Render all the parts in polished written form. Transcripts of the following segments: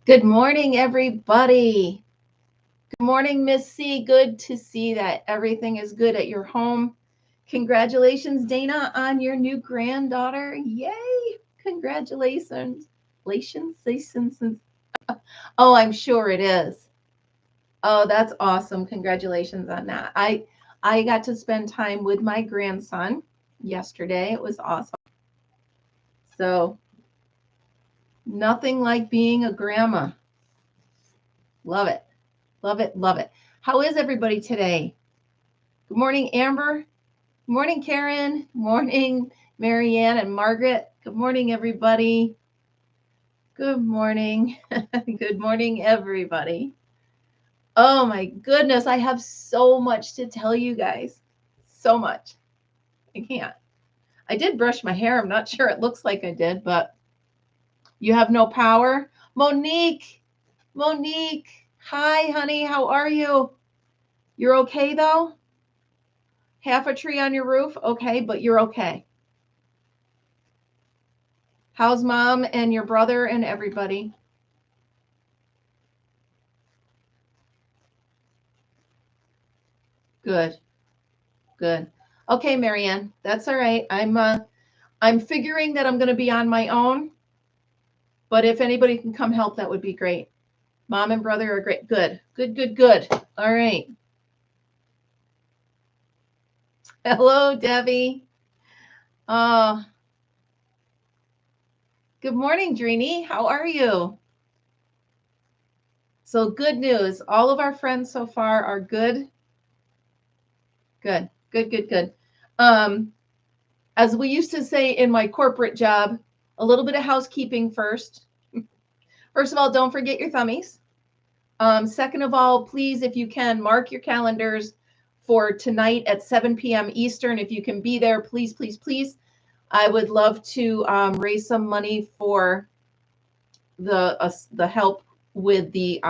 Good morning, everybody. Good morning, Miss C. Good to see that everything is good at your home. Congratulations, Dana, on your new granddaughter. Yay! Congratulations. Oh, I'm sure it is. Oh, that's awesome. Congratulations on that. I got to spend time with my grandson yesterday. It was awesome. So, nothing like being a grandma. Love it. Love it. Love it. How is everybody today? Good morning, Amber. Good morning, Karen. Good morning, Marianne and Margaret. Good morning, everybody. Good morning. Good morning, everybody. Oh my goodness, I have so much to tell you guys. So much. I can't. I did brush my hair. I'm not sure it looks like I did, but you have no power. Monique. Hi, honey. How are you? You're okay, though? Half a tree on your roof? Okay, but you're okay. How's mom and your brother and everybody? Good. Okay, Marianne, that's all right. I'm figuring that I'm going to be on my own, but if anybody can come help, that would be great. Mom and brother are great. Good. All right. Hello, Debbie. Good morning, Drini. How are you? So good news. All of our friends so far are good. Good. As we used to say in my corporate job, a little bit of housekeeping first. First of all, don't forget your thummies. Second of all, please, if you can, mark your calendars for tonight at 7 p.m. Eastern. If you can be there, please. I would love to raise some money for the help with the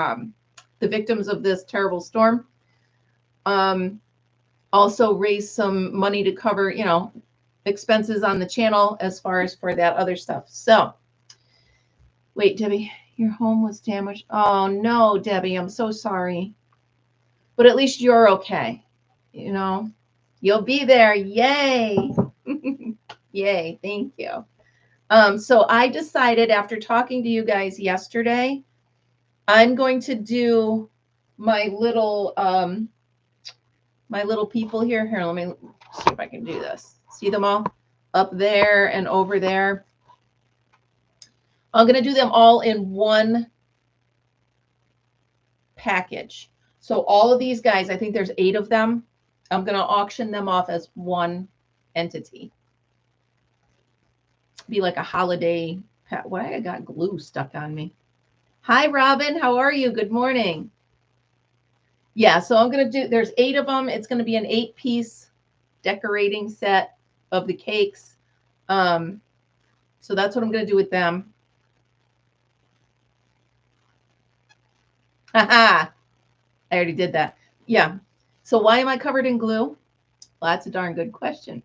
victims of this terrible storm. Also raise some money to cover, expenses on the channel as far as for that other stuff. So, wait, Debbie, your home was damaged. Oh no, Debbie, I'm so sorry. But at least you're okay. You'll be there. Yay. Yay. Thank you. So I decided after talking to you guys yesterday, I'm going to do my little people here. Here, let me see if I can do this. See them all up there and over there. I'm going to do them all in one package. So all of these guys, I think there's 8 of them. I'm going to auction them off as one entity. Be like a holiday pack. Why I got glue stuck on me? Hi, Robin. How are you? Good morning. Yeah, so I'm going to do, there's 8 of them. It's going to be an 8-piece decorating set of the cakes. So that's what I'm going to do with them. Haha. I already did that. Yeah. So why am I covered in glue? Well, that's a darn good question.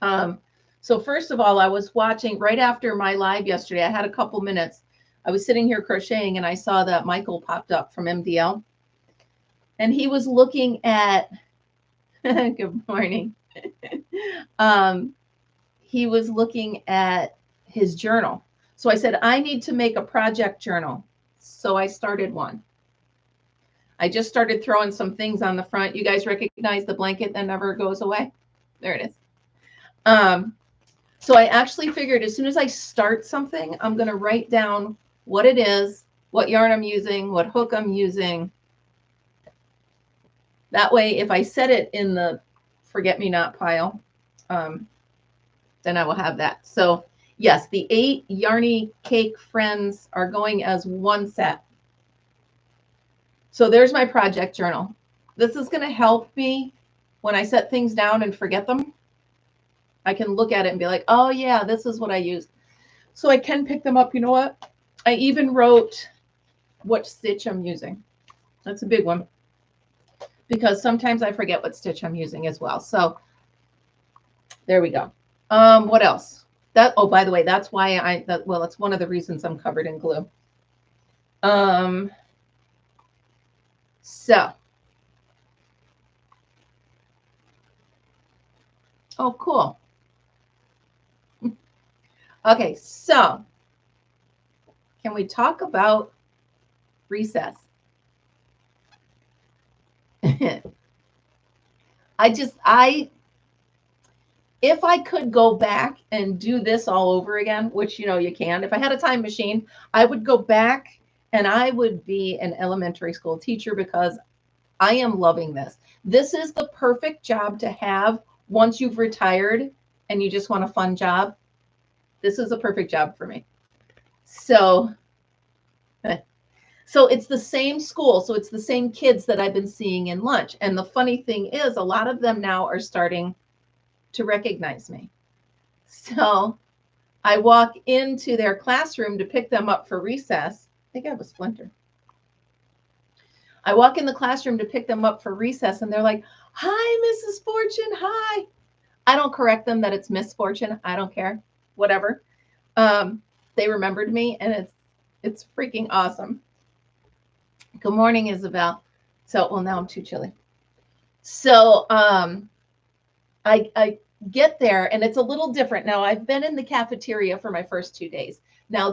So first of all, I was watching right after my live yesterday. I had a couple minutes. I was sitting here crocheting and I saw that Michael popped up from MDL. And he was looking at, good morning. He was looking at his journal. So I said, I need to make a project journal. So I started one. I just started throwing some things on the front. You guys recognize the blanket that never goes away? There it is. So I actually figured as soon as I start something, I'm going to write down what it is, what yarn I'm using, what hook I'm using. That way, if I set it in the forget-me-not pile, then I will have that. So yes, the 8 Yarny Cake Friends are going as one set. So there's my project journal. This is going to help me when I set things down and forget them. I can look at it and be like, oh yeah, this is what I used. So I can pick them up. You know what? I even wrote what stitch I'm using. That's a big one because sometimes I forget what stitch I'm using as well. So there we go. What else? Oh, by the way, that's why well, it's one of the reasons I'm covered in glue. So, oh, cool. Okay, so can we talk about recess? If I could go back and do this all over again, which, you know, you can, if I had a time machine, I would go back and I would be an elementary school teacher because I am loving this. This is the perfect job to have once you've retired and you just want a fun job. This is a perfect job for me. So it's the same school. So it's the same kids that I've been seeing in lunch. And the funny thing is, a lot of them now are starting to recognize me. So I walk into their classroom to pick them up for recess. I think I have a splinter. I walk in the classroom to pick them up for recess, and they're like, "Hi, Mrs. Fortune, hi." I don't correct them that it's Miss Fortune. I don't care. Whatever. They remembered me, and it's freaking awesome. Good morning, Isabel. So, well, now I'm too chilly. So I get there, and it's a little different. Now, I've been in the cafeteria for my first 2 days. Now,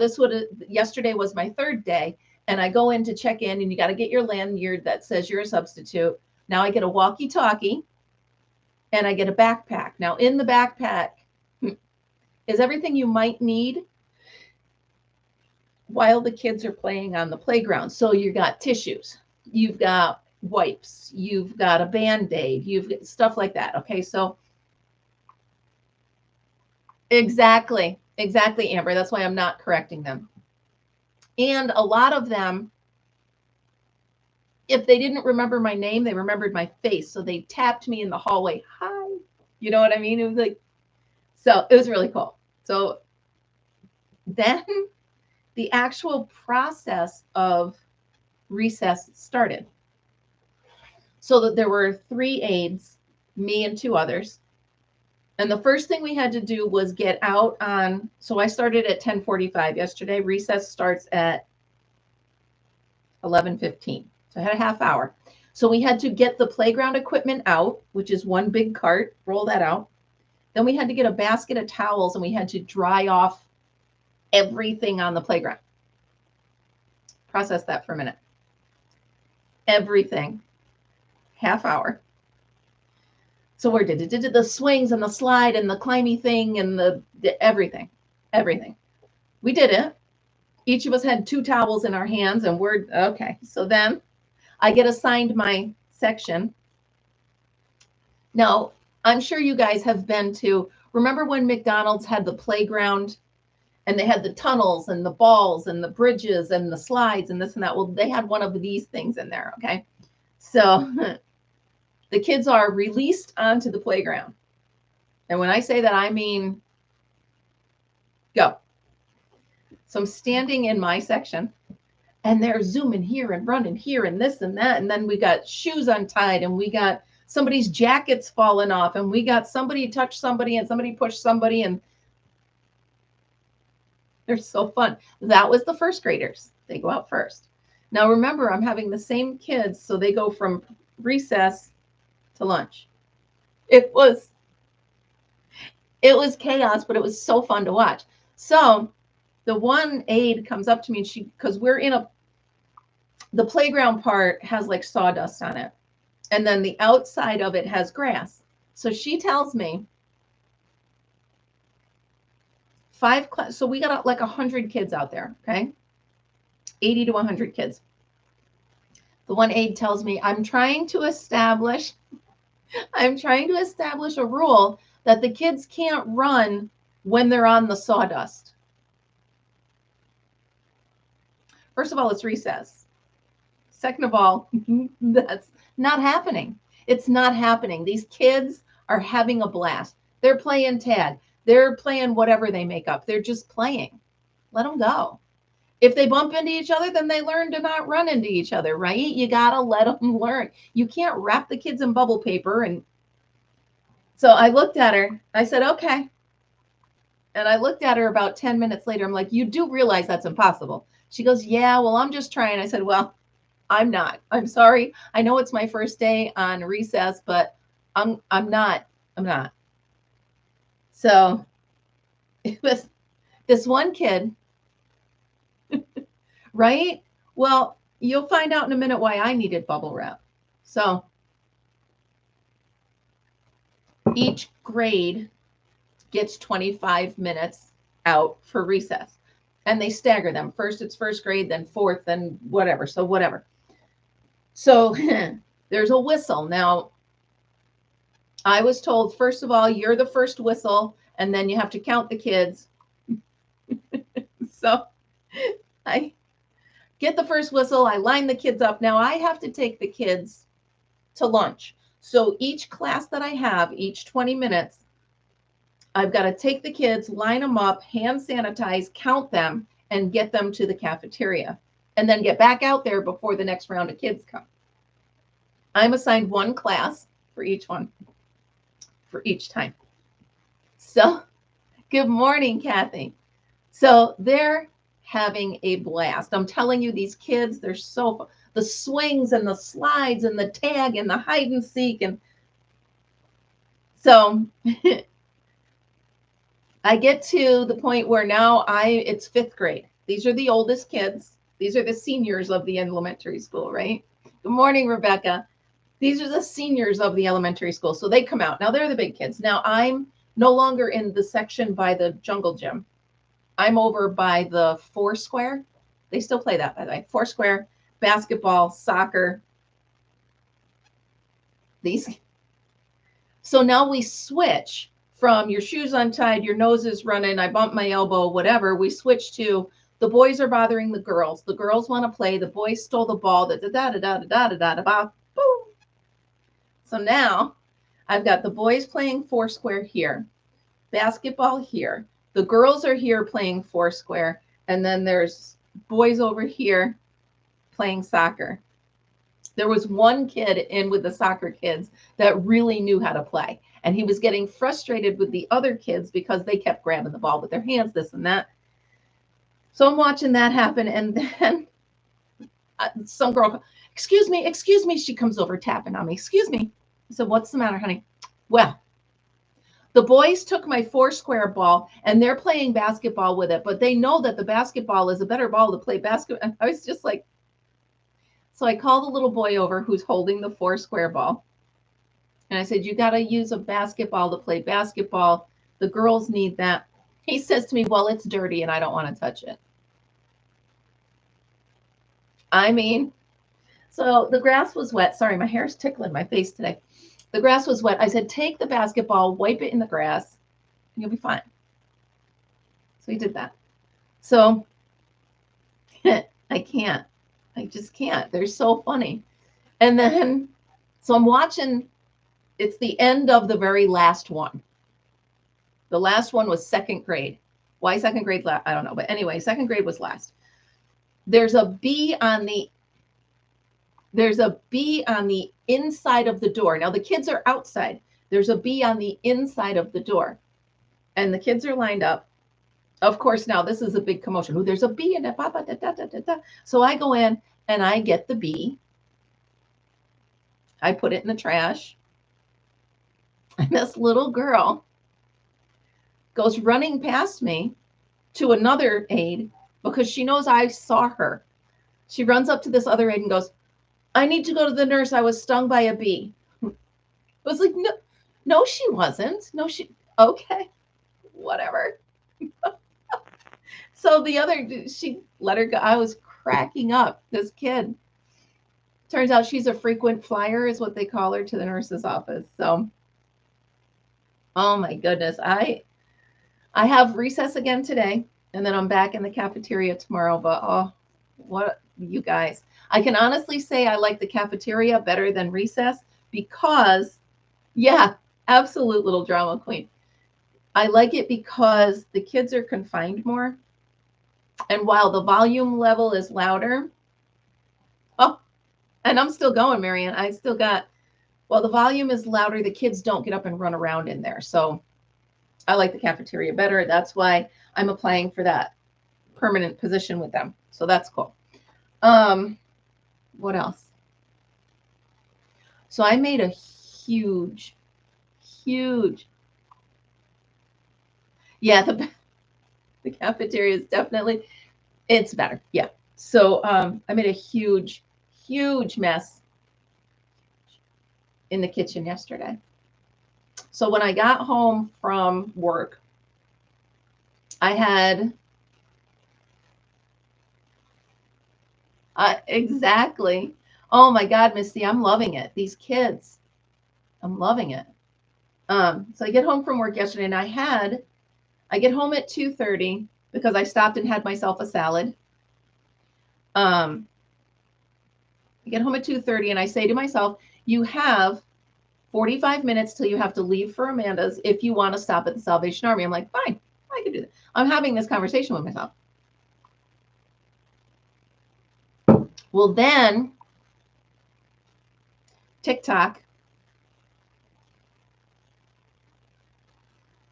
yesterday was my third day, and I go in to check in, and you got to get your lanyard that says you're a substitute. Now, I get a walkie-talkie, and I get a backpack. Now, in the backpack is everything you might need while the kids are playing on the playground. So you got tissues, you've got wipes, you've got a Band-Aid, you've got stuff like that. Okay, so exactly, Amber. That's why I'm not correcting them. And a lot of them, if they didn't remember my name, they remembered my face. So they tapped me in the hallway. Hi. You know what I mean? It was like, so it was really cool. So then the actual process of recess started. So that there were 3 aides, me and 2 others. And the first thing we had to do was get out on, so I started at 10:45 yesterday. Recess starts at 11:15. So I had a half hour. So we had to get the playground equipment out, which is one big cart, roll that out. Then we had to get a basket of towels, and we had to dry off everything on the playground. Process that for a minute. Everything. Half hour. So we did the swings and the slide and the climby thing and the everything. We did it. Each of us had 2 towels in our hands, and we're okay. So then I get assigned my section. Now, I'm sure you guys have been to, remember when McDonald's had the playground and they had the tunnels and the balls and the bridges and the slides and this and that? Well, they had one of these things in there, okay? So the kids are released onto the playground. And when I say that, I mean go. So I'm standing in my section, and they're zooming here and running here and this and that. And then we got shoes untied, and we got somebody's jackets falling off, and we got somebody touch somebody and somebody push somebody, and they're so fun. That was the first graders. They go out first. Now, remember, I'm having the same kids, so they go from recess to lunch. It was chaos, but it was so fun to watch. So the one aide comes up to me, and because we're in the playground part has like sawdust on it, and then the outside of it has grass. So she tells me 5 class. So we got like 100 kids out there, okay? 80 to 100 kids. The one aide tells me, I'm trying to establish a rule that the kids can't run when they're on the sawdust. First of all, it's recess. Second of all, that's not happening. It's not happening. These kids are having a blast. They're playing tag. They're playing whatever they make up. They're just playing. Let them go. If they bump into each other, then they learn to not run into each other, right? You got to let them learn. You can't wrap the kids in bubble paper. And so I looked at her. I said, okay. And I looked at her about 10 minutes later. I'm like, you do realize that's impossible. She goes, yeah, well, I'm just trying. I said, well, I'm not. I'm sorry. I know it's my first day on recess, but I'm not. I'm not. So it was this one kid, right? Well, you'll find out in a minute why I needed bubble wrap. So each grade gets 25 minutes out for recess. And they stagger them. First it's first grade, then fourth, then whatever. So whatever. So there's a whistle. Now, I was told, first of all, you're the first whistle, and then you have to count the kids. So I get the first whistle. I line the kids up. Now I have to take the kids to lunch. So each class that I have, each 20 minutes, I've got to take the kids, line them up, hand sanitize, count them, and get them to the cafeteria, and then get back out there before the next round of kids come. I'm assigned one class for each one, for each time. So good morning, Kathy. So they're having a blast. I'm telling you, these kids, they're so, the swings and the slides and the tag and the hide and seek. And so I get to the point where now it's fifth grade. These are the oldest kids. These are the seniors of the elementary school, right? Good morning, Rebecca. These are the seniors of the elementary school. So they come out. Now they're the big kids. Now I'm no longer in the section by the jungle gym. I'm over by the Foursquare. They still play that, by the way. Foursquare, basketball, soccer. These. So now we switch from your shoes untied, your nose is running, I bumped my elbow, whatever. We switch to the boys are bothering the girls. The girls want to play. The boys stole the ball. Boom. So now I've got the boys playing Foursquare here, basketball here. The girls are here playing Foursquare, and then there's boys over here playing soccer. There was one kid in with the soccer kids that really knew how to play, and he was getting frustrated with the other kids because they kept grabbing the ball with their hands, this and that. So I'm watching that happen, and then some girl, excuse me, she comes over tapping on me. Excuse me. I said, what's the matter, honey? Well, the boys took my Foursquare ball and they're playing basketball with it, but they know that the basketball is a better ball to play basketball. And I was just like, so I called the little boy over who's holding the Foursquare ball. And I said, you got to use a basketball to play basketball. The girls need that. He says to me, well, it's dirty and I don't want to touch it. I mean, so the grass was wet. Sorry, my hair's tickling my face today. The grass was wet. I said, take the basketball, wipe it in the grass, and you'll be fine. So he did that. So I can't. I just can't. They're so funny. And then, so I'm watching. It's the end of the very last one. The last one was second grade. Why second grade? I don't know. But anyway, second grade was last. There's a bee on the inside of the door. Now the kids are outside. There's a bee on the inside of the door. And the kids are lined up. Of course, now this is a big commotion. Ooh, there's a bee in it. So I go in and I get the bee. I put it in the trash. And this little girl goes running past me to another aide because she knows I saw her. She runs up to this other aide and goes, I need to go to the nurse. I was stung by a bee. I was like, no, she wasn't. No, okay, whatever. So the other, she let her go. I was cracking up. This kid. Turns out she's a frequent flyer is what they call her to the nurse's office. So, oh my goodness. I have recess again today, and then I'm back in the cafeteria tomorrow. But oh, what you guys. I can honestly say I like the cafeteria better than recess because, yeah, absolute little drama queen. I like it because the kids are confined more. And while the volume level is louder, oh, and I'm still going, Marianne. I still got, while the volume is louder, the kids don't get up and run around in there. So I like the cafeteria better. That's why I'm applying for that permanent position with them. So that's cool. What else? So I made a huge, yeah, the cafeteria is definitely, it's better. Yeah. So I made a huge mess in the kitchen yesterday. So when I got home from work, I had exactly. Oh my God, Misty, I'm loving it. These kids, I'm loving it. So I get home from work yesterday, and I get home at 2:30 because I stopped and had myself a salad. I get home at 2:30, and I say to myself, you have 45 minutes till you have to leave for Amanda's if you want to stop at the Salvation Army. I'm like, fine, I can do that. I'm having this conversation with myself. Well, then TikTok.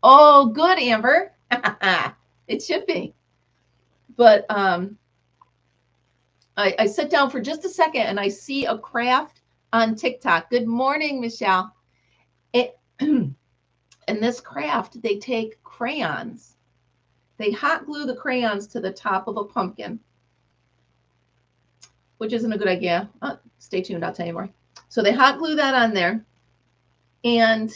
Oh, good, Amber. It should be. But I sit down for just a second and I see a craft on TikTok. Good morning, Michelle. And this craft, they take crayons. They hot glue the crayons to the top of a pumpkin, which isn't a good idea. Stay tuned, I'll tell you more. So they hot glue that on there, and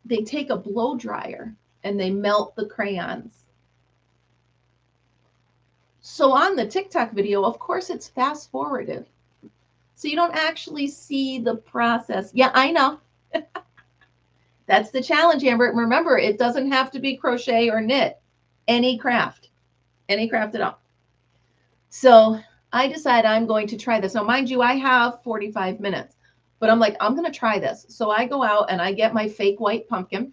they take a blow dryer and they melt the crayons. So on the TikTok video, of course, it's fast forwarded. So you don't actually see the process. Yeah, I know. That's the challenge, Amber. Remember, it doesn't have to be crochet or knit. Any craft at all. So I decide I'm going to try this. Now, mind you, I have 45 minutes, but I'm like, I'm going to try this. So I go out and I get my fake white pumpkin,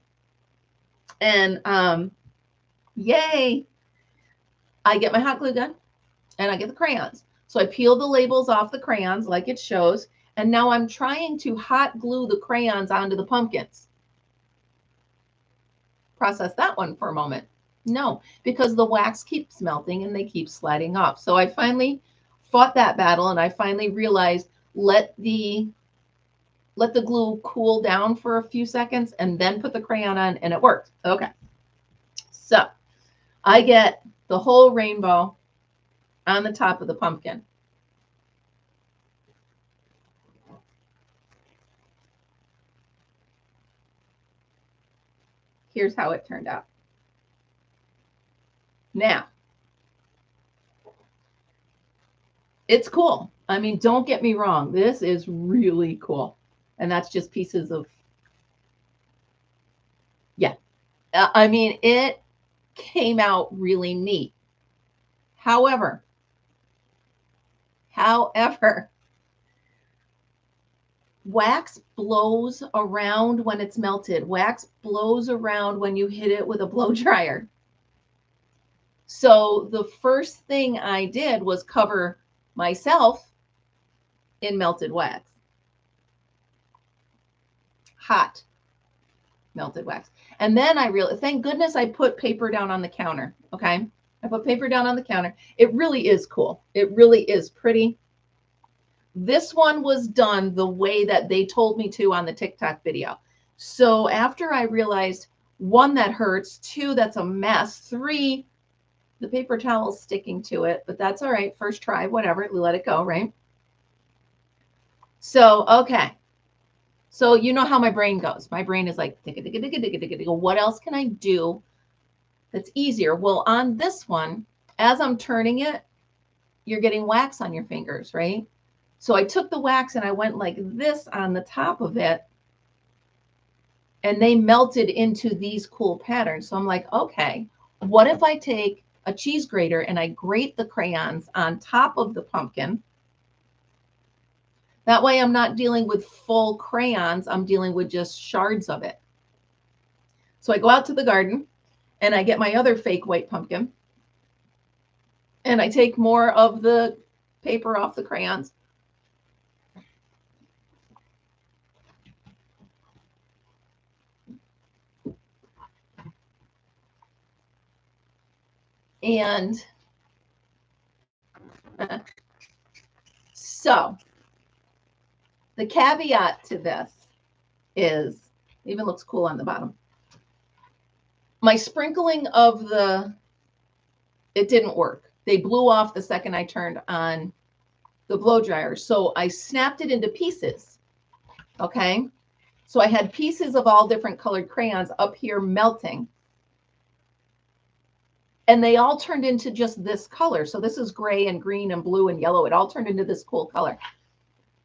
and yay, I get my hot glue gun and I get the crayons. So I peel the labels off the crayons like it shows, and now I'm trying to hot glue the crayons onto the pumpkins. Process that one for a moment. No, because the wax keeps melting and they keep sliding off. So I finally fought that battle, and I finally realized let the glue cool down for a few seconds and then put the crayon on, and it worked. Okay. So I get the whole rainbow on the top of the pumpkin. Here's how it turned out. Now, it's cool. I mean, don't get me wrong. This is really cool. And that's just pieces of, yeah. I mean, it came out really neat. However, wax blows around when it's melted. Wax blows around when you hit it with a blow dryer. So the first thing I did was cover myself in melted wax. Hot melted wax. And then I realized, thank goodness I put paper down on the counter. Okay. I put paper down on the counter. It really is cool. It really is pretty. This one was done the way that they told me to on the TikTok video. So after I realized, 1, that hurts, 2, that's a mess, 3, the paper towel's sticking to it, but that's all right. First try, whatever, we let it go, right? So, okay. So you know how my brain goes. My brain is like, what else can I do that's easier? Well, on this one, as I'm turning it, you're getting wax on your fingers, right? So I took the wax and I went like this on the top of it, and they melted into these cool patterns. So I'm like, okay, what if I take a cheese grater and I grate the crayons on top of the pumpkin? That way I'm not dealing with full crayons. I'm dealing with just shards of it. So I go out to the garden and I get my other fake white pumpkin, and I take more of the paper off the crayons. And so the caveat to this is, even looks cool on the bottom. My sprinkling of it didn't work. They blew off the second I turned on the blow dryer. So I snapped it into pieces. Okay. So I had pieces of all different colored crayons up here melting. And they all turned into just this color. So this is gray and green and blue and yellow. It all turned into this cool color.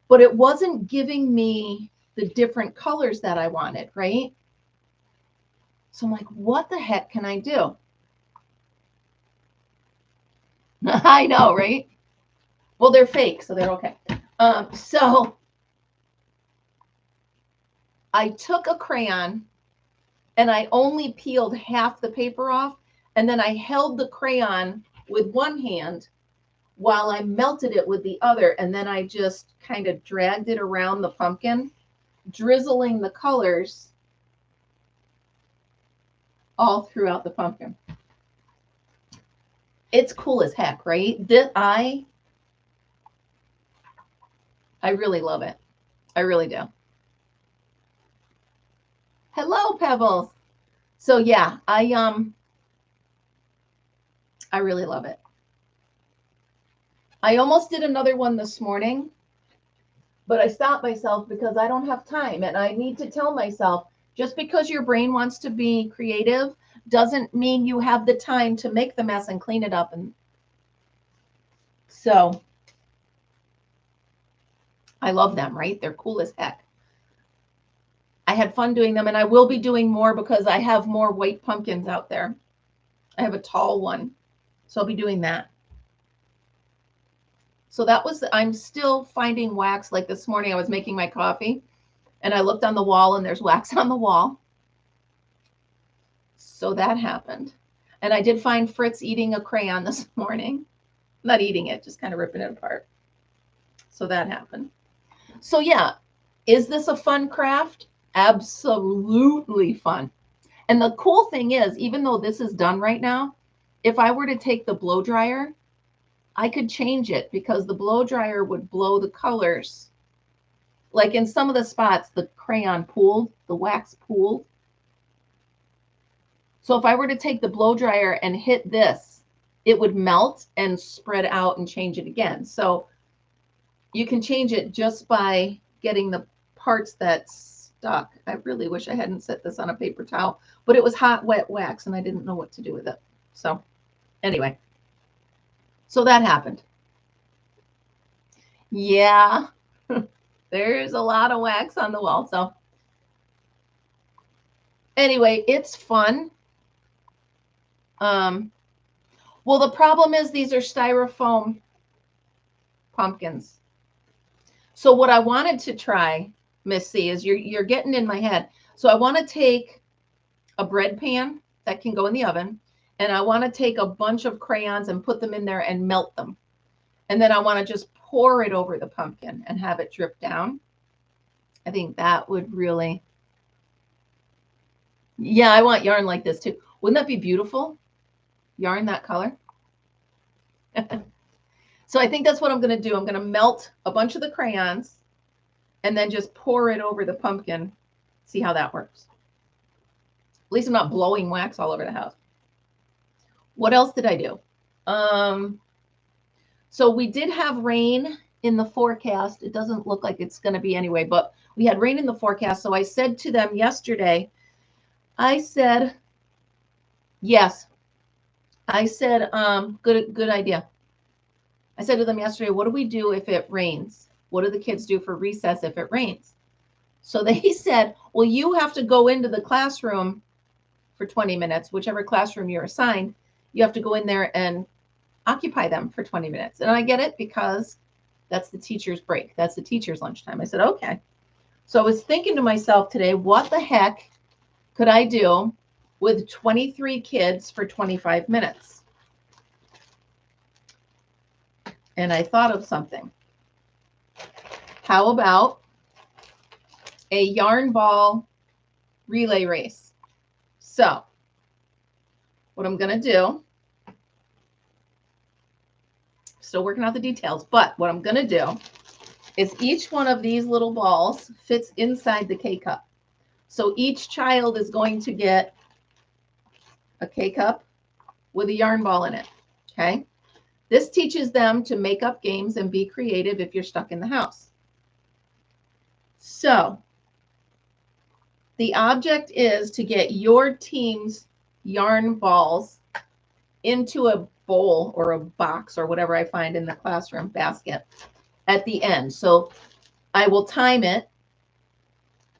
But it wasn't giving me the different colors that I wanted, right? So I'm like, what the heck can I do? I know, right? Well, they're fake, so they're okay. So I took a crayon and I only peeled half the paper off. And then I held the crayon with one hand while I melted it with the other. And then I just kind of dragged it around the pumpkin, drizzling the colors all throughout the pumpkin. It's cool as heck, right? I really love it. I really do. Hello, Pebbles. So yeah, I really love it. I almost did another one this morning, but I stopped myself because I don't have time. And I need to tell myself, just because your brain wants to be creative doesn't mean you have the time to make the mess and clean it up. And so I love them, right? They're cool as heck. I had fun doing them, and I will be doing more because I have more white pumpkins out there. I have a tall one, so I'll be doing that. So that was, I'm still finding wax. Like this morning, I was making my coffee, and I looked on the wall, and there's wax on the wall. So that happened. And I did find Fritz eating a crayon this morning. Not eating it, just kind of ripping it apart. So that happened. So yeah, is this a fun craft? Absolutely fun. And the cool thing is, even though this is done right now, if I were to take the blow dryer, I could change it because the blow dryer would blow the colors. Like in some of the spots, the crayon pooled, the wax pooled. So if I were to take the blow dryer and hit this, it would melt and spread out and change it again. So you can change it just by getting the parts that stuck. I really wish I hadn't set this on a paper towel, but it was hot, wet wax, and I didn't know what to do with it. So anyway, so that happened. Yeah, there's a lot of wax on the wall. So anyway, it's fun. Well, the problem is these are styrofoam pumpkins. So what I wanted to try, Miss C, is you're getting in my head. So I want to take a bread pan that can go in the oven, and I want to take a bunch of crayons and put them in there and melt them. And then I want to just pour it over the pumpkin and have it drip down. I think that would really, yeah, I want yarn like this too. Wouldn't that be beautiful? Yarn that color. So I think that's what I'm going to do. I'm going to melt a bunch of the crayons and then just pour it over the pumpkin. See how that works. At least I'm not blowing wax all over the house. What else did I do? So we did have rain in the forecast. It doesn't look like it's going to be anyway, but we had rain in the forecast. So I said to them yesterday, I said, yes. I said, good idea. I said to them yesterday, what do we do if it rains? What do the kids do for recess if it rains? So they said, well, you have to go into the classroom for 20 minutes, whichever classroom you're assigned. You have to go in there and occupy them for 20 minutes. And I get it because that's the teacher's break. That's the teacher's lunchtime. I said, okay. So I was thinking to myself today, what the heck could I do with 23 kids for 25 minutes? And I thought of something. How about a yarn ball relay race? So what I'm going to do still working out the details. But what I'm going to do is each one of these little balls fits inside the K-cup. So each child is going to get a K-cup with a yarn ball in it. Okay. This teaches them to make up games and be creative if you're stuck in the house. So the object is to get your team's yarn balls into a bowl or a box or whatever I find in the classroom basket at the end. So I will time it,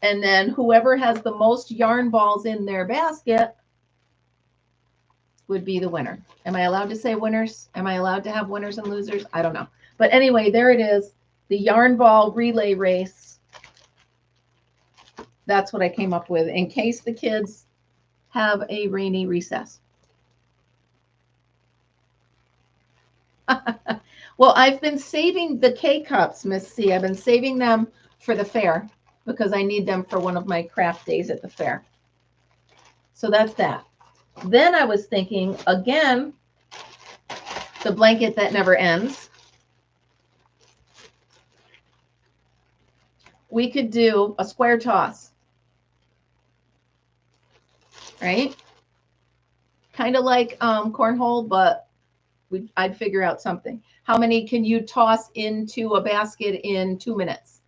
and then whoever has the most yarn balls in their basket would be the winner. Am I allowed to say winners? Am I allowed to have winners and losers? I don't know. But anyway, there it is. The yarn ball relay race. That's what I came up with in case the kids have a rainy recess. Well, I've been saving the K-cups, Miss C. I've been saving them for the fair because I need them for one of my craft days at the fair. So that's that. Then I was thinking, again, the blanket that never ends. We could do a square toss, right? Kind of like cornhole, but I'd figure out something. How many can you toss into a basket in 2 minutes?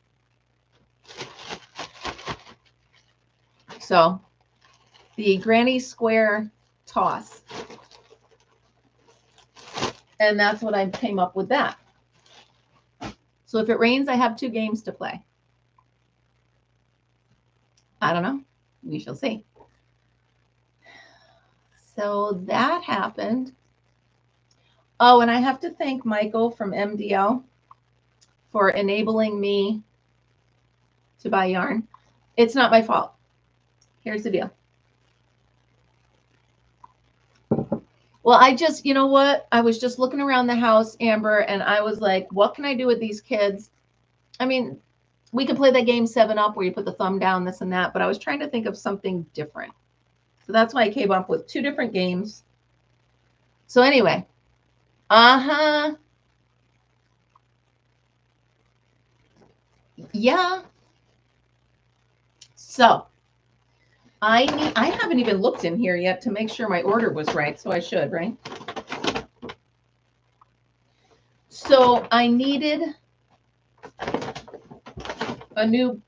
So the granny square toss. And that's what I came up with that. So if it rains, I have 2 games to play. I don't know. We shall see. So that happened. Oh, and I have to thank Michael from MDL for enabling me to buy yarn. It's not my fault. Here's the deal. Well, I just, you know what? I was just looking around the house, Amber, and I was like, what can I do with these kids? I mean, we could play that game 7-Up where you put the thumb down, this and that, but I was trying to think of something different. So that's why I came up with 2 different games. So anyway, yeah. So I haven't even looked in here yet to make sure my order was right. So I should, right? So I needed a new,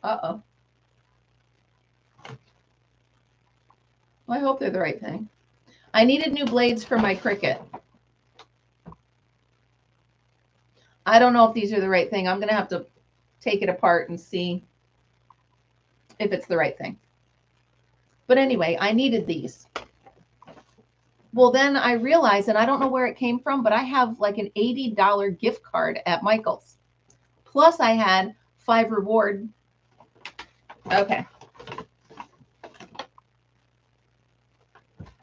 well, I hope they're the right thing. I needed new blades for my Cricut. I don't know if these are the right thing. I'm going to have to take it apart and see if it's the right thing. But anyway, I needed these. Well, then I realized, and I don't know where it came from, but I have like an $80 gift card at Michael's. Plus I had 5 reward. Okay.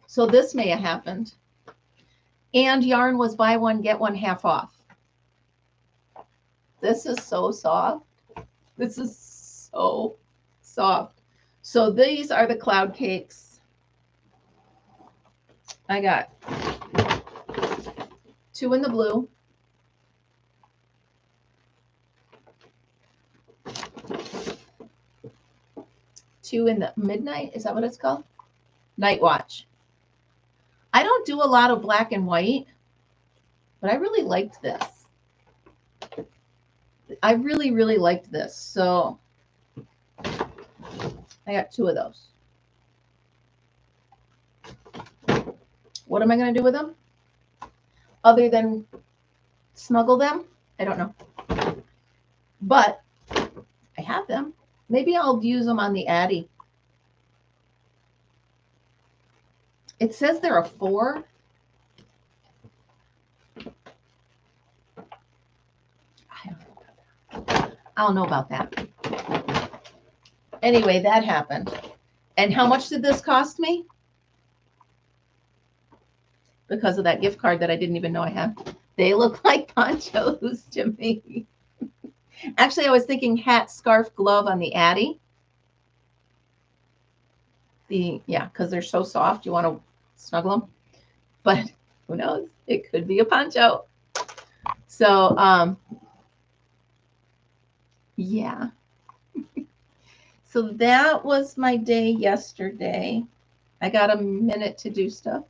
So this may have happened. And yarn was buy one, get one half off. This is so soft. This is so soft. So these are the cloud cakes. I got 2 in the blue. Two in the midnight. Is that what it's called? Night Watch. I don't do a lot of black and white, but I really liked this. I really, really liked this. So I got 2 of those. What am I going to do with them? Other than snuggle them? I don't know. But I have them. Maybe I'll use them on the Addy. It says they're a 4. I don't know about that. Anyway, that happened. And how much did this cost me? Because of that gift card that I didn't even know I had. They look like ponchos to me. Actually, I was thinking hat, scarf, glove on the Addy. Yeah, because they're so soft, you want to snuggle them. But Who knows? It could be a poncho. So, yeah. So that was my day yesterday. I got a minute to do stuff.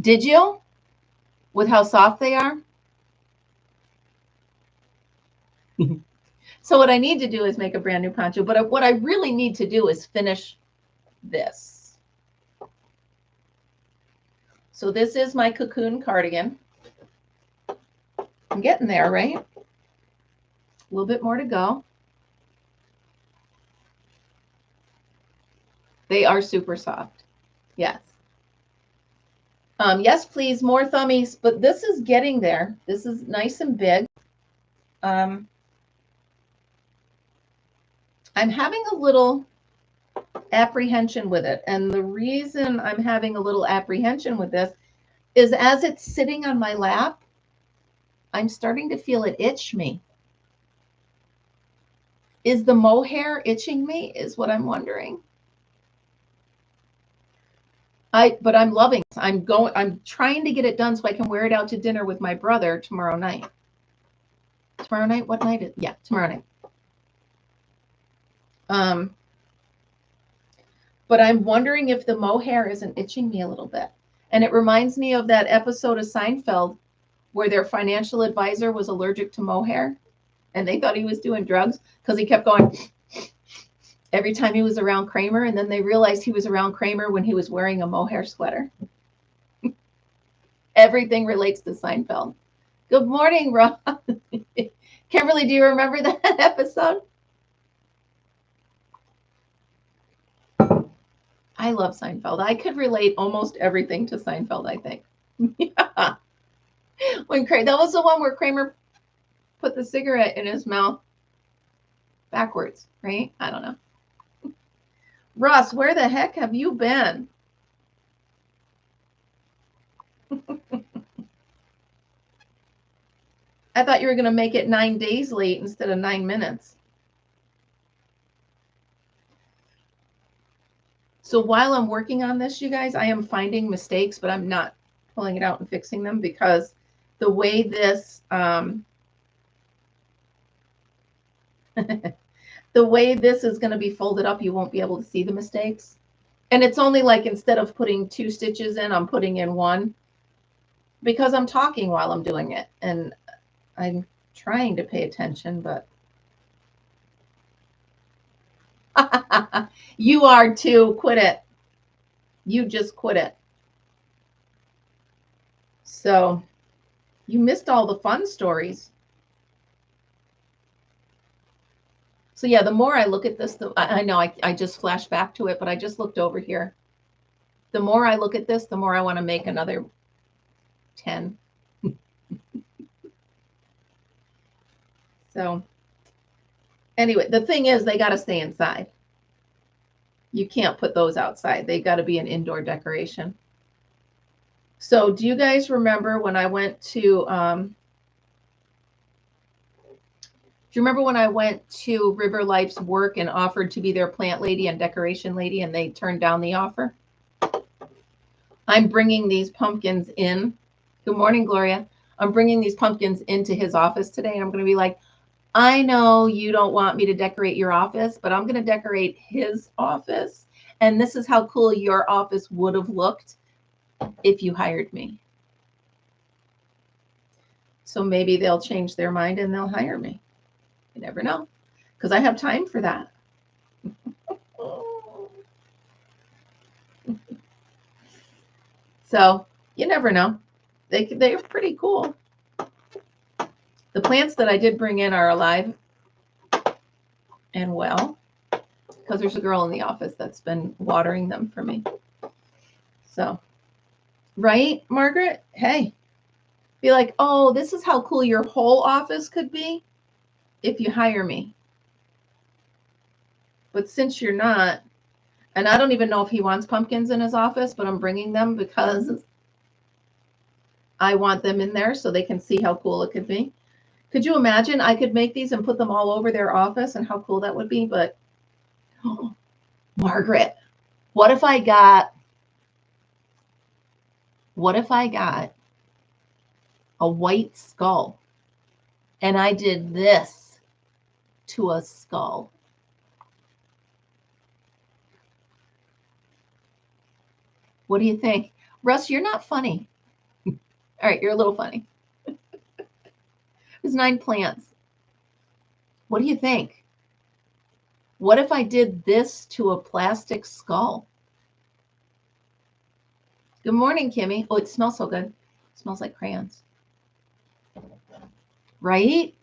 Did you? With how soft they are? So what I need to do is make a brand new poncho, but what I really need to do is finish this. So this is my cocoon cardigan. I'm getting there, right? A little bit more to go. They are super soft. Yes. Yes, please, more thummies, but this is getting there. This is nice and big. I'm having a little apprehension with it. And the reason I'm having a little apprehension with this is as it's sitting on my lap, I'm starting to feel it itch me. Is the mohair itching me is what I'm wondering. But I'm loving it. I'm trying to get it done so I can wear it out to dinner with my brother tomorrow night. Tomorrow night? What night is it? Yeah, tomorrow night. But I'm wondering if the mohair isn't itching me a little bit. And it reminds me of that episode of Seinfeld where their financial advisor was allergic to mohair and they thought he was doing drugs because he kept going every time he was around Kramer. And then they realized he was around Kramer when he was wearing a mohair sweater. Everything relates to Seinfeld. Good morning, Rob. Kimberly, do you remember that episode? I love Seinfeld. I could relate almost everything to Seinfeld, I think. Yeah. That was the one where Kramer put the cigarette in his mouth backwards, right? I don't know. Russ, where the heck have you been? I thought you were going to make it 9 days late instead of 9 minutes. So while I'm working on this, you guys, I am finding mistakes, but I'm not pulling it out and fixing them because the way this, the way this is going to be folded up, you won't be able to see the mistakes. And it's only like instead of putting 2 stitches in, I'm putting in 1 because I'm talking while I'm doing it. And I'm trying to pay attention, but you are too. Quit it. You just quit it. So you missed all the fun stories. So yeah, the more I look at this, I know I just flashed back to it, but I just looked over here. The more I look at this, the more I want to make another 10. So anyway, the thing is they got to stay inside. You can't put those outside. They got to be an indoor decoration. So do you guys remember when I went to, do you remember when I went to River Life's work and offered to be their plant lady and decoration lady and they turned down the offer? I'm bringing these pumpkins in. Good morning, Gloria. I'm bringing these pumpkins into his office today and I'm going to be like, I know you don't want me to decorate your office, but I'm going to decorate his office. And this is how cool your office would have looked if you hired me. So maybe they'll change their mind and they'll hire me. You never know, because I have time for that. So you never know. They're pretty cool. The plants that I did bring in are alive and well, because there's a girl in the office that's been watering them for me. So, right, Margaret? Hey, be like, oh, this is how cool your whole office could be if you hire me. But since you're not, and I don't even know if he wants pumpkins in his office, but I'm bringing them because I want them in there so they can see how cool it could be. Could you imagine I could make these and put them all over their office and how cool that would be? But, oh, Margaret, what if I got What if I got a white skull and I did this to a skull? What do you think? Russ, you're not funny. All right, you're a little funny. There's 9 plants. What do you think? What if I did this to a plastic skull? Good morning, Kimmy. Oh, it smells so good. It smells like crayons. Right?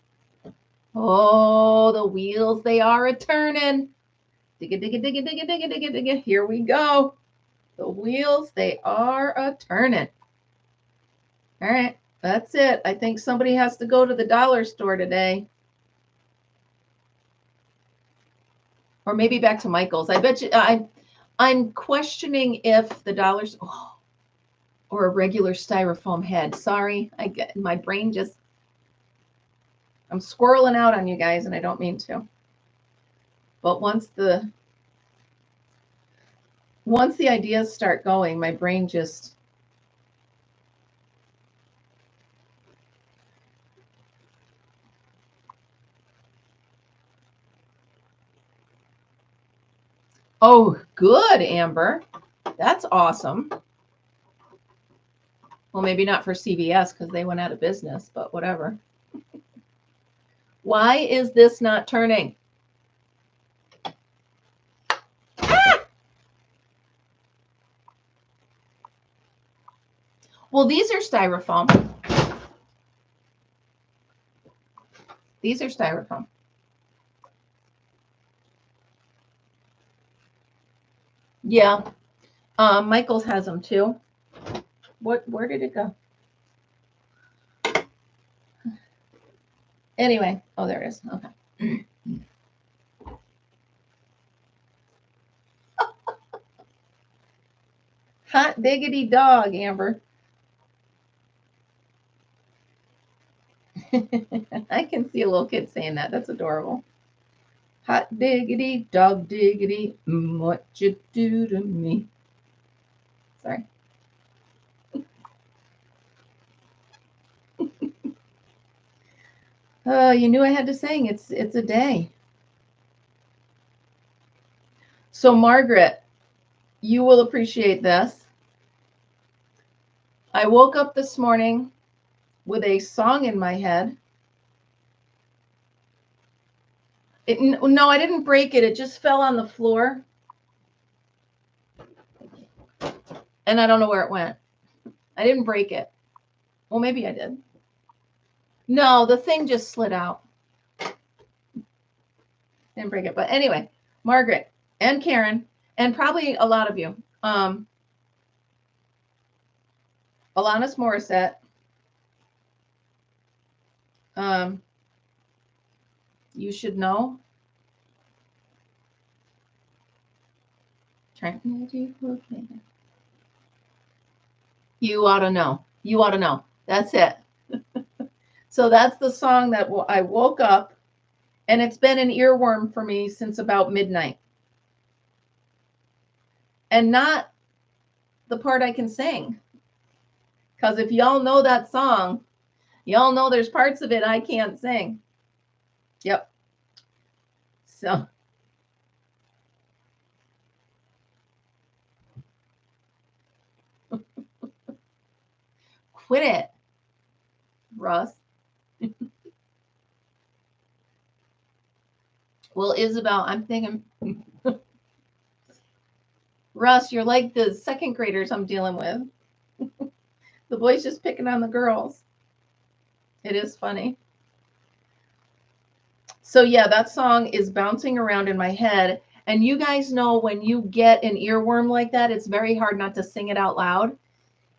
Oh, the wheels, they are a-turning. Digga, digga, digga, digga, digga, digga, digga. Here we go. The wheels, they are a-turning. All right, that's it. I think somebody has to go to the dollar store today. Or maybe back to Michael's. I bet you, I'm questioning if the dollars, or a regular styrofoam head. Sorry, I get my brain just, I'm squirreling out on you guys, and I don't mean to. But once the ideas start going, my brain just, oh, good, Amber. That's awesome. Well, maybe not for CVS because they went out of business, but whatever. Why is this not turning? Ah! Well, these are styrofoam. These are styrofoam. Yeah. Michael's has them too. Where did it go? Anyway, oh, there it is. Okay. Hot diggity dog, Amber. I can see a little kid saying that. That's adorable. Hot diggity, dog diggity, what you do to me. Sorry. Oh, you knew I had to sing. It's a day. So, Margaret, you will appreciate this. I woke up this morning with a song in my head. No, I didn't break it. It just fell on the floor. And I don't know where it went. I didn't break it. Well, maybe I did. No, the thing just slid out. Didn't break it. But anyway, Margaret and Karen, and probably a lot of you. Alanis Morissette. You should know. You ought to know. You ought to know. That's it. So that's the song that I woke up, and it's been an earworm for me since about midnight. And not the part I can sing. Because if y'all know that song, y'all know there's parts of it I can't sing. Yep. So. Quit it, Russ. Well, Isabel, I'm thinking, Russ, you're like the second graders I'm dealing with. The boys just picking on the girls. It is funny. So yeah, that song is bouncing around in my head. And you guys know when you get an earworm like that, it's very hard not to sing it out loud.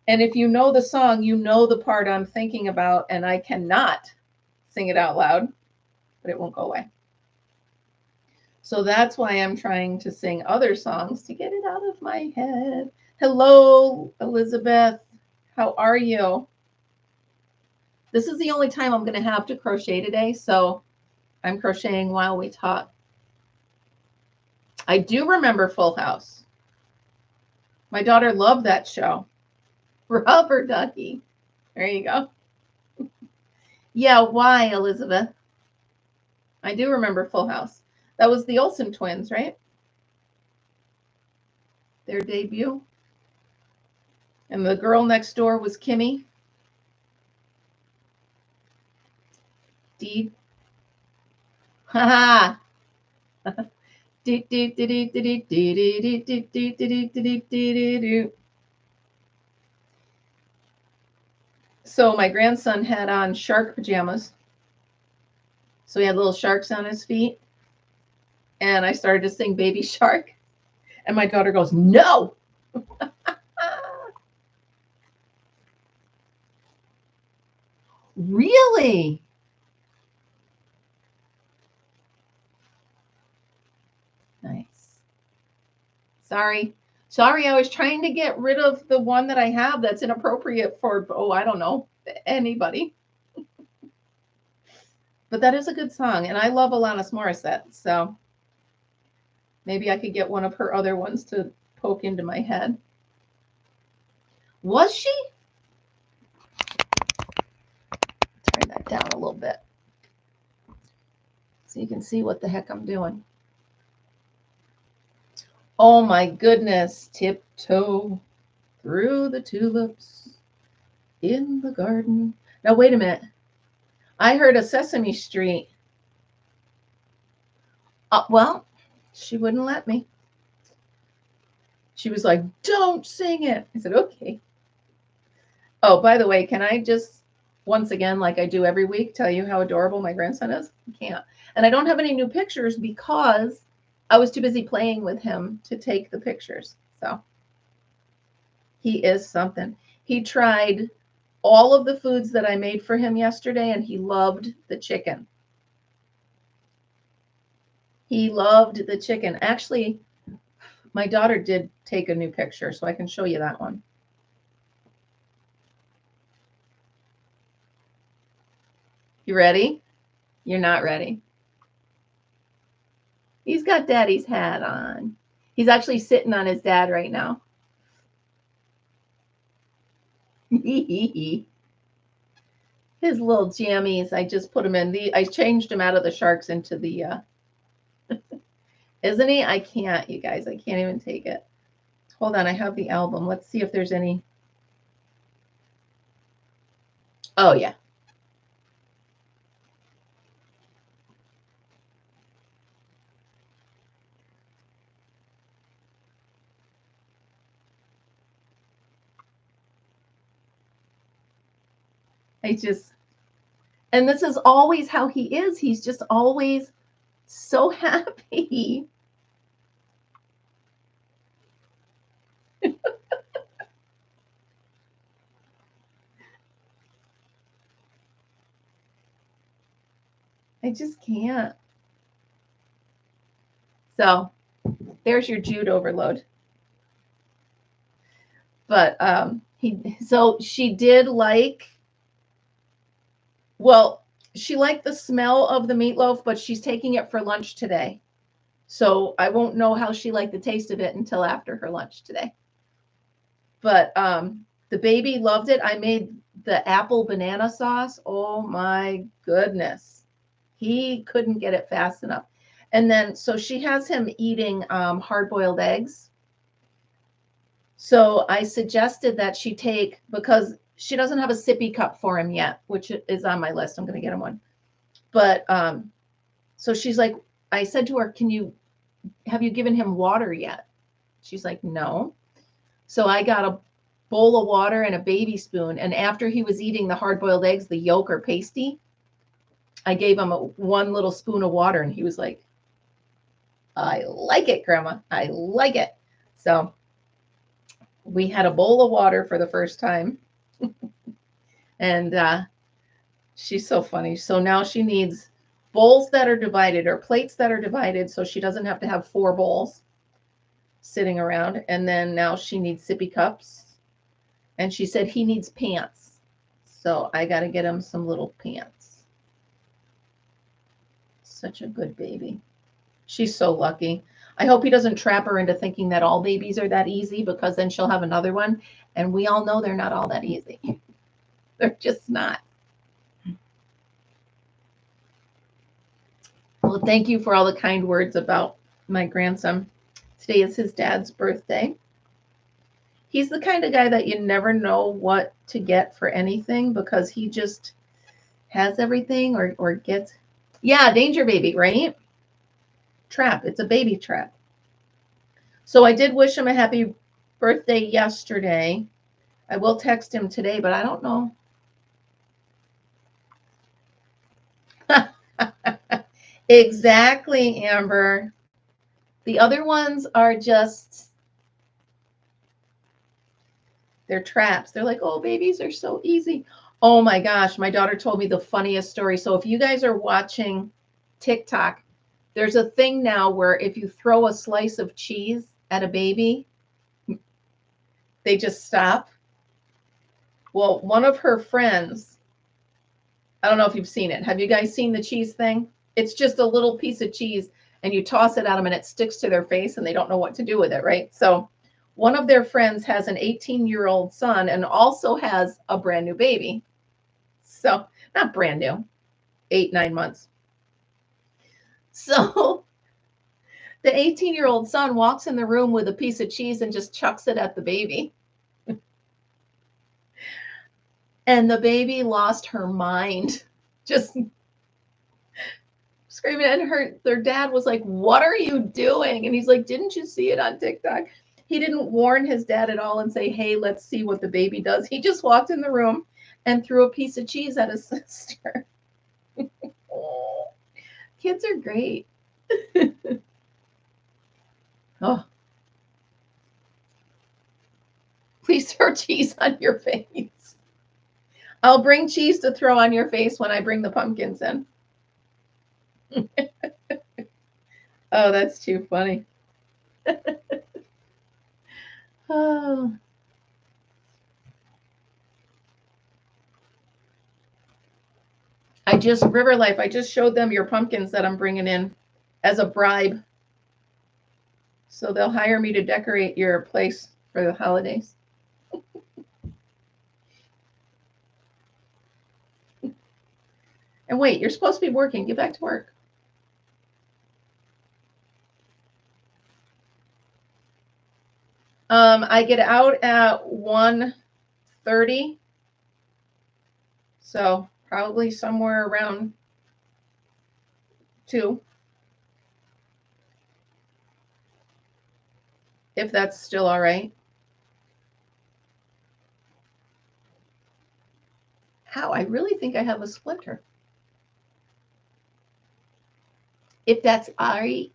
And if you know the song, you know the part I'm thinking about, and I cannot sing it out loud, but it won't go away. So that's why I'm trying to sing other songs to get it out of my head. Hello, Elizabeth. How are you? This is the only time I'm going to have to crochet today, so I'm crocheting while we talk. I do remember Full House. My daughter loved that show. Rubber ducky. There you go. Yeah, why, Elizabeth? I do remember Full House. That was the Olsen twins, right? Their debut. And the girl next door was Kimmy. Dee. Ha ha. So my grandson had on shark pajamas. So he had little sharks on his feet. And I started to sing Baby Shark. And my daughter goes, no. Really? Nice. Sorry, I was trying to get rid of the one that I have that's inappropriate for, oh, I don't know, anybody. But that is a good song, and I love Alanis Morissette, so maybe I could get one of her other ones to poke into my head. Was she? Turn that down a little bit so you can see what the heck I'm doing. Oh my goodness, tiptoe through the tulips in the garden. Now, wait a minute. I heard a Sesame Street. Well, she wouldn't let me. She was like, don't sing it. I said, okay. Oh, by the way, can I just, once again, like I do every week, tell you how adorable my grandson is? I can't. And I don't have any new pictures because I was too busy playing with him to take the pictures. So he is something. He tried all of the foods that I made for him yesterday, and he loved the chicken. He loved the chicken. Actually, my daughter did take a new picture, so I can show you that one. You ready? You're not ready. He's got daddy's hat on. He's actually sitting on his dad right now. His little jammies, I just put him in. I changed him out of the sharks into the, isn't he? I can't, you guys. I can't even take it. Hold on, I have the album. Let's see if there's any. Oh, yeah. And this is always how he is. He's just always so happy. I just can't. So there's your Jude overload. But so she did like, well, she liked the smell of the meatloaf, but she's taking it for lunch today. So I won't know how she liked the taste of it until after her lunch today. But the baby loved it. I made the apple banana sauce. Oh my goodness. He couldn't get it fast enough. And then, so she has him eating hard-boiled eggs. So I suggested that she take, because she doesn't have a sippy cup for him yet, which is on my list. I'm going to get him one. But so she's like, I said to her, have you given him water yet? She's like, no. So I got a bowl of water and a baby spoon. And after he was eating the hard-boiled eggs, the yolk or pasty, I gave him one little spoon of water, and he was like, I like it, Grandma. I like it. So we had a bowl of water for the first time. And she's so funny. So now she needs bowls that are divided, or plates that are divided, so she doesn't have to have 4 bowls sitting around. And then now she needs sippy cups. And she said he needs pants. So I got to get him some little pants. Such a good baby. She's so lucky. I hope he doesn't trap her into thinking that all babies are that easy, because then she'll have another one. And we all know they're not all that easy. They're just not. Well, thank you for all the kind words about my grandson. Today is his dad's birthday. He's the kind of guy that you never know what to get for anything, because he just has everything or gets. Yeah, danger baby, right? Trap. It's a baby trap. So I did wish him a happy birthday yesterday. I will text him today, but I don't know. Exactly, Amber. The other ones are just, they're traps. They're like, oh, babies are so easy. Oh my gosh, my daughter told me the funniest story. So if you guys are watching TikTok, there's a thing now where if you throw a slice of cheese at a baby, they just stop. Well, one of her friends, I don't know if you've seen it. Have you guys seen the cheese thing? It's just a little piece of cheese and you toss it at them and it sticks to their face and they don't know what to do with it, right? So one of their friends has an 18-year-old son and also has a brand new baby. So not brand new, 8-9 months. So the 18-year-old son walks in the room with a piece of cheese and just chucks it at the baby. And the baby lost her mind, just screaming. And their dad was like, what are you doing? And he's like, didn't you see it on TikTok? He didn't warn his dad at all and say, hey, let's see what the baby does. He just walked in the room and threw a piece of cheese at his sister. Oh, kids are great. Oh, please throw cheese on your face. I'll bring cheese to throw on your face when I bring the pumpkins in. Oh, that's too funny. Oh. River Life, I just showed them your pumpkins that I'm bringing in as a bribe. So they'll hire me to decorate your place for the holidays. And wait, you're supposed to be working. Get back to work. I get out at 1:30. So probably somewhere around 2. If that's still all right. How? I really think I have a splinter. If that's all right.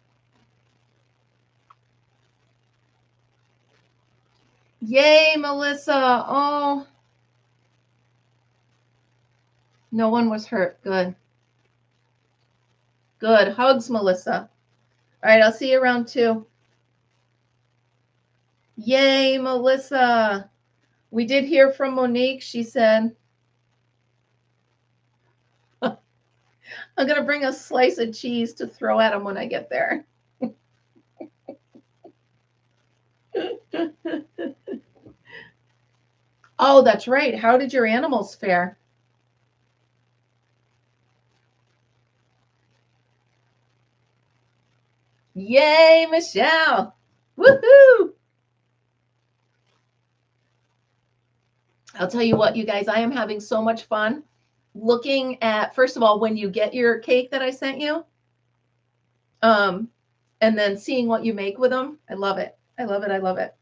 Yay, Melissa. Oh. No one was hurt. Good. Good. Hugs, Melissa. All right, I'll see you around 2. Yay, Melissa. We did hear from Monique. She said, I'm going to bring a slice of cheese to throw at him when I get there. Oh, that's right. How did your animals fare? Yay, Michelle. Woohoo. I'll tell you what, you guys, I am having so much fun looking at, first of all, when you get your cake that I sent you, and then seeing what you make with them. I love it. I love it. I love it.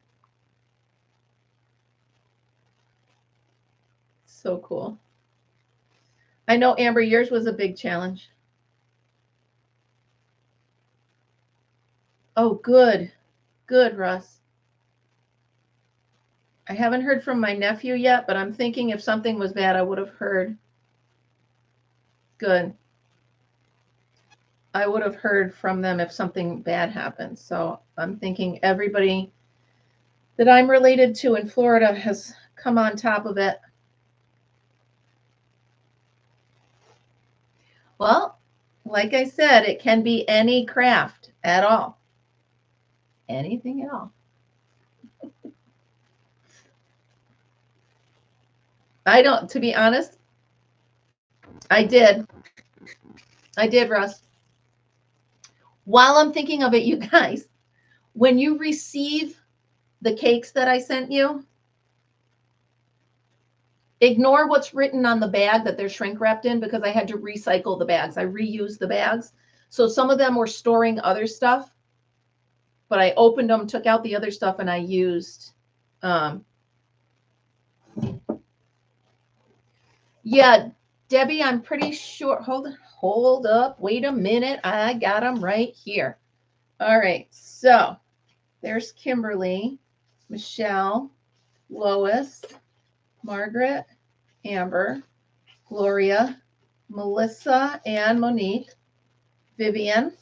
So cool. I know, Amber, yours was a big challenge. Oh, good. Good, Russ. I haven't heard from my nephew yet, but I'm thinking if something was bad, I would have heard. Good. I would have heard from them if something bad happened. So I'm thinking everybody that I'm related to in Florida has come on top of it. Well, like I said, it can be any craft at all. anything at all. I don't, to be honest, I did, Russ. While I'm thinking of it, you guys, when you receive the cakes that I sent you, ignore what's written on the bag that they're shrink wrapped in, because I had to recycle the bags. I reused the bags. So some of them were storing other stuff, but I opened them, took out the other stuff, and I used, yeah, Debbie, I'm pretty sure, hold up, wait a minute. I got them right here. All right, so there's Kimberly, Michelle, Lois, Margaret, Amber, Gloria, Melissa, and Monique, Vivian,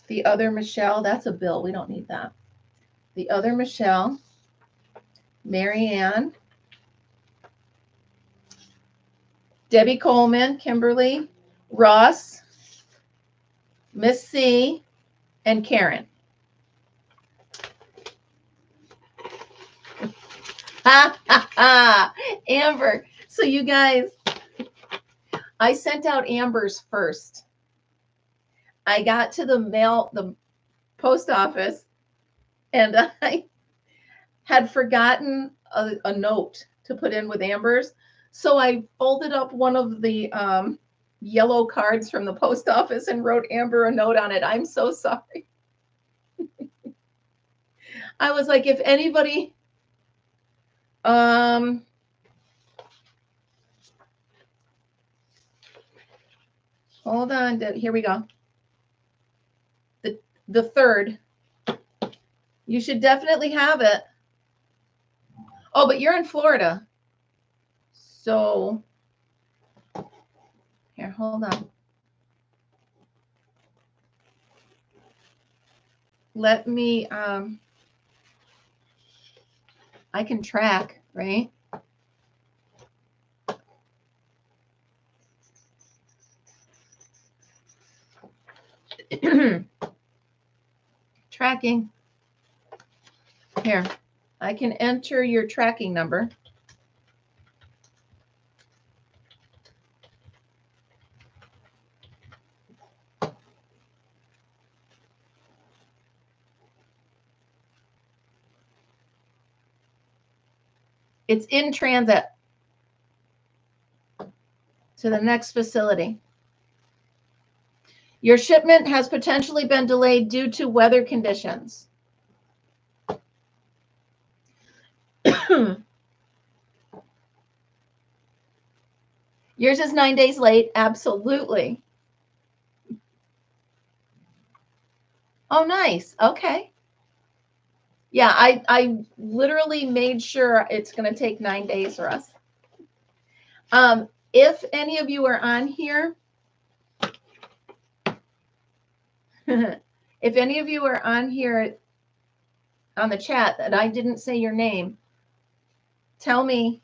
the other Michelle, that's a bill, we don't need that. The other Michelle, Mary Ann, Debbie Coleman, Kimberly, Ross, Miss C, and Karen. Amber. So you guys, I sent out Amber's first. I got to the post office, and I had forgotten a note to put in with Amber's. So I folded up one of the yellow cards from the post office and wrote Amber a note on it. I'm so sorry. I was like, if anybody, hold on, here we go. The third. You should definitely have it. Oh, but you're in Florida. So here, hold on. Let me, I can track, right? Tracking. Here, I can enter your tracking number. It's in transit to the next facility. Your shipment has potentially been delayed due to weather conditions. Yours is 9 days late. Absolutely. Oh, nice. Okay. Yeah, I literally made sure it's going to take 9 days for us. If any of you are on here, if any of you are on here on the chat that I didn't say your name, tell me,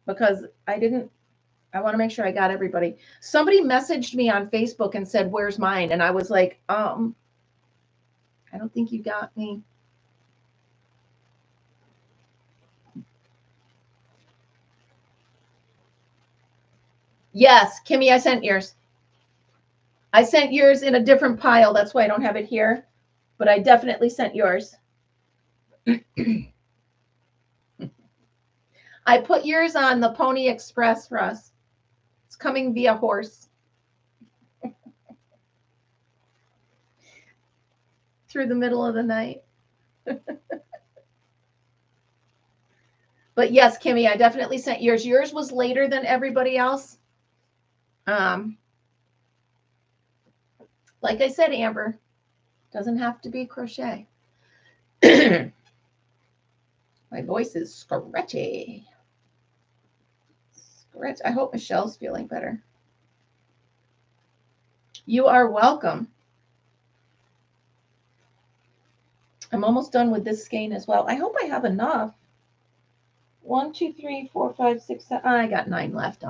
because I want to make sure I got everybody. Somebody messaged me on Facebook and said, where's mine? And I was like, I don't think you got me. Yes, Kimmy, I sent yours. I sent yours in a different pile. That's why I don't have it here. But I definitely sent yours. I put yours on the Pony Express, Russ. It's coming via horse. Through the middle of the night. But yes, Kimmy, I definitely sent yours. Yours was later than everybody else. Like I said, Amber, doesn't have to be crochet. My voice is scratchy. Scratch. I hope Michelle's feeling better. You are welcome. I'm almost done with this skein as well. I hope I have enough. 1, 2, 3, 4, 5, 6, 7. I got 9 left.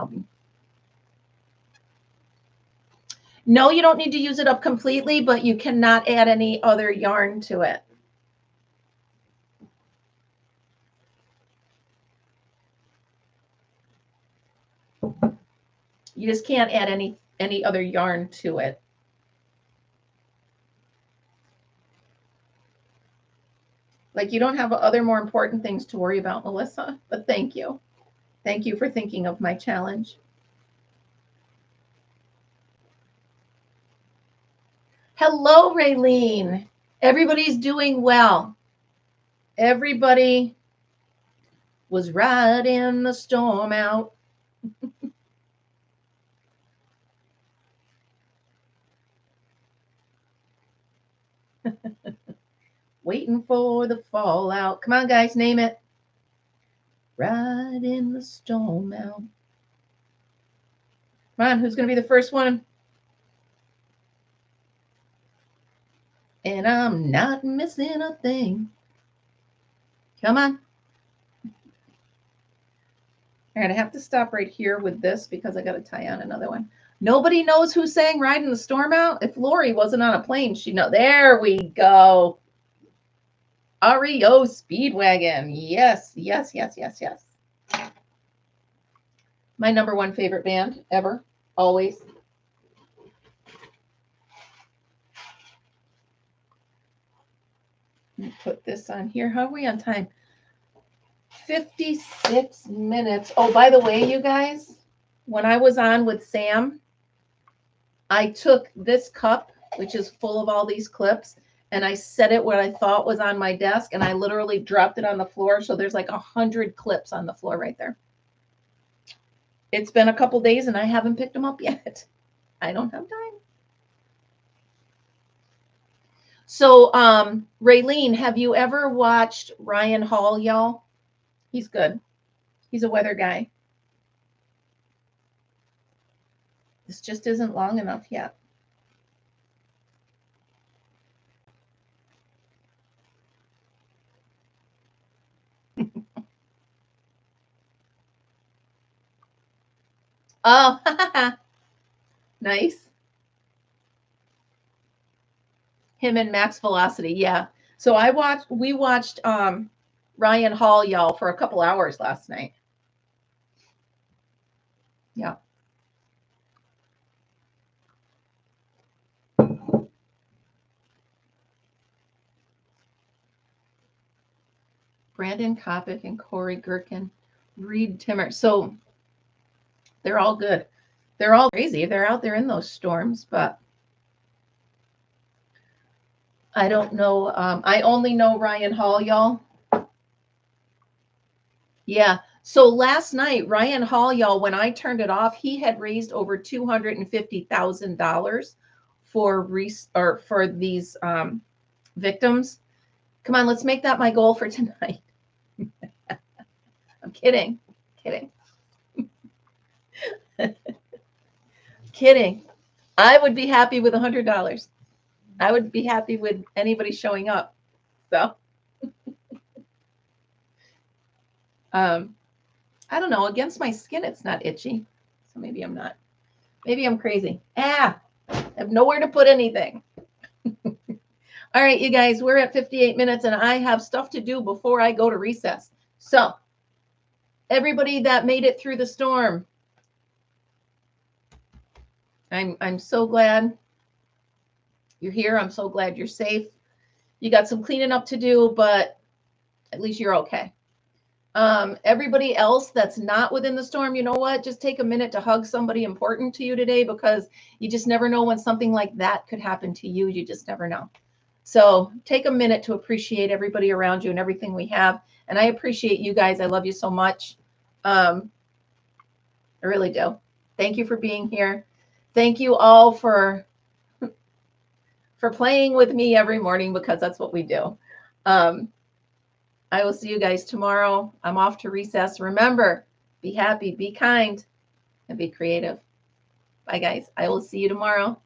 No, you don't need to use it up completely, but you cannot add any other yarn to it. You just can't add any other yarn to it. Like, you don't have other more important things to worry about, Melissa, but thank you. Thank you for thinking of my challenge. Hello, Raylene. Everybody's doing well. Everybody was riding the storm out. Waiting for the fallout. Come on, guys, name it. Riding the storm out. Come on, who's going to be the first one? And I'm not missing a thing. Come on. I'm going to have to stop right here with this because I got to tie on another one. Nobody knows who sang Riding the Storm Out? If Lori wasn't on a plane, she'd know. There we go. REO Speedwagon. Yes, yes, yes, yes, yes. My #1 favorite band ever. Always. Let me put this on here. How are we on time? 56 minutes. Oh, by the way, you guys, when I was on with Sam, I took this cup, which is full of all these clips, and I set it where I thought was on my desk, and I literally dropped it on the floor. So there's like 100 clips on the floor right there. It's been a couple days, and I haven't picked them up yet. I don't have time. So, Raylene, have you ever watched Ryan Hall, y'all? He's good. He's a weather guy. This just isn't long enough yet. Oh, nice. Him and Max Velocity, yeah. So we watched Ryan Hall, y'all, for a couple hours last night. Yeah. Brandon Kopic and Corey Gherkin, Reed Timmer. So they're all good. They're all crazy. They're out there in those storms, but I don't know. I only know Ryan Hall, y'all. Yeah. So last night, Ryan Hall, y'all, when I turned it off, he had raised over $250,000 for these victims. Come on, let's make that my goal for tonight. I'm kidding. Kidding. Kidding. I would be happy with $100. I would be happy with anybody showing up. So, I don't know. Against my skin, it's not itchy. So maybe I'm not. Maybe I'm crazy. I have nowhere to put anything. All right, you guys, we're at 58 minutes and I have stuff to do before I go to recess. So, everybody that made it through the storm, I'm so glad you're here. I'm so glad you're safe. You got some cleaning up to do, but at least you're okay. Everybody else that's not within the storm, you know what? Just take a minute to hug somebody important to you today, because you just never know when something like that could happen to you. You just never know. So take a minute to appreciate everybody around you and everything we have. And I appreciate you guys. I love you so much. I really do. Thank you for being here. Thank you all for playing with me every morning, because that's what we do. I will see you guys tomorrow. I'm off to recess. Remember, be happy, be kind, and be creative. Bye, guys. I will see you tomorrow.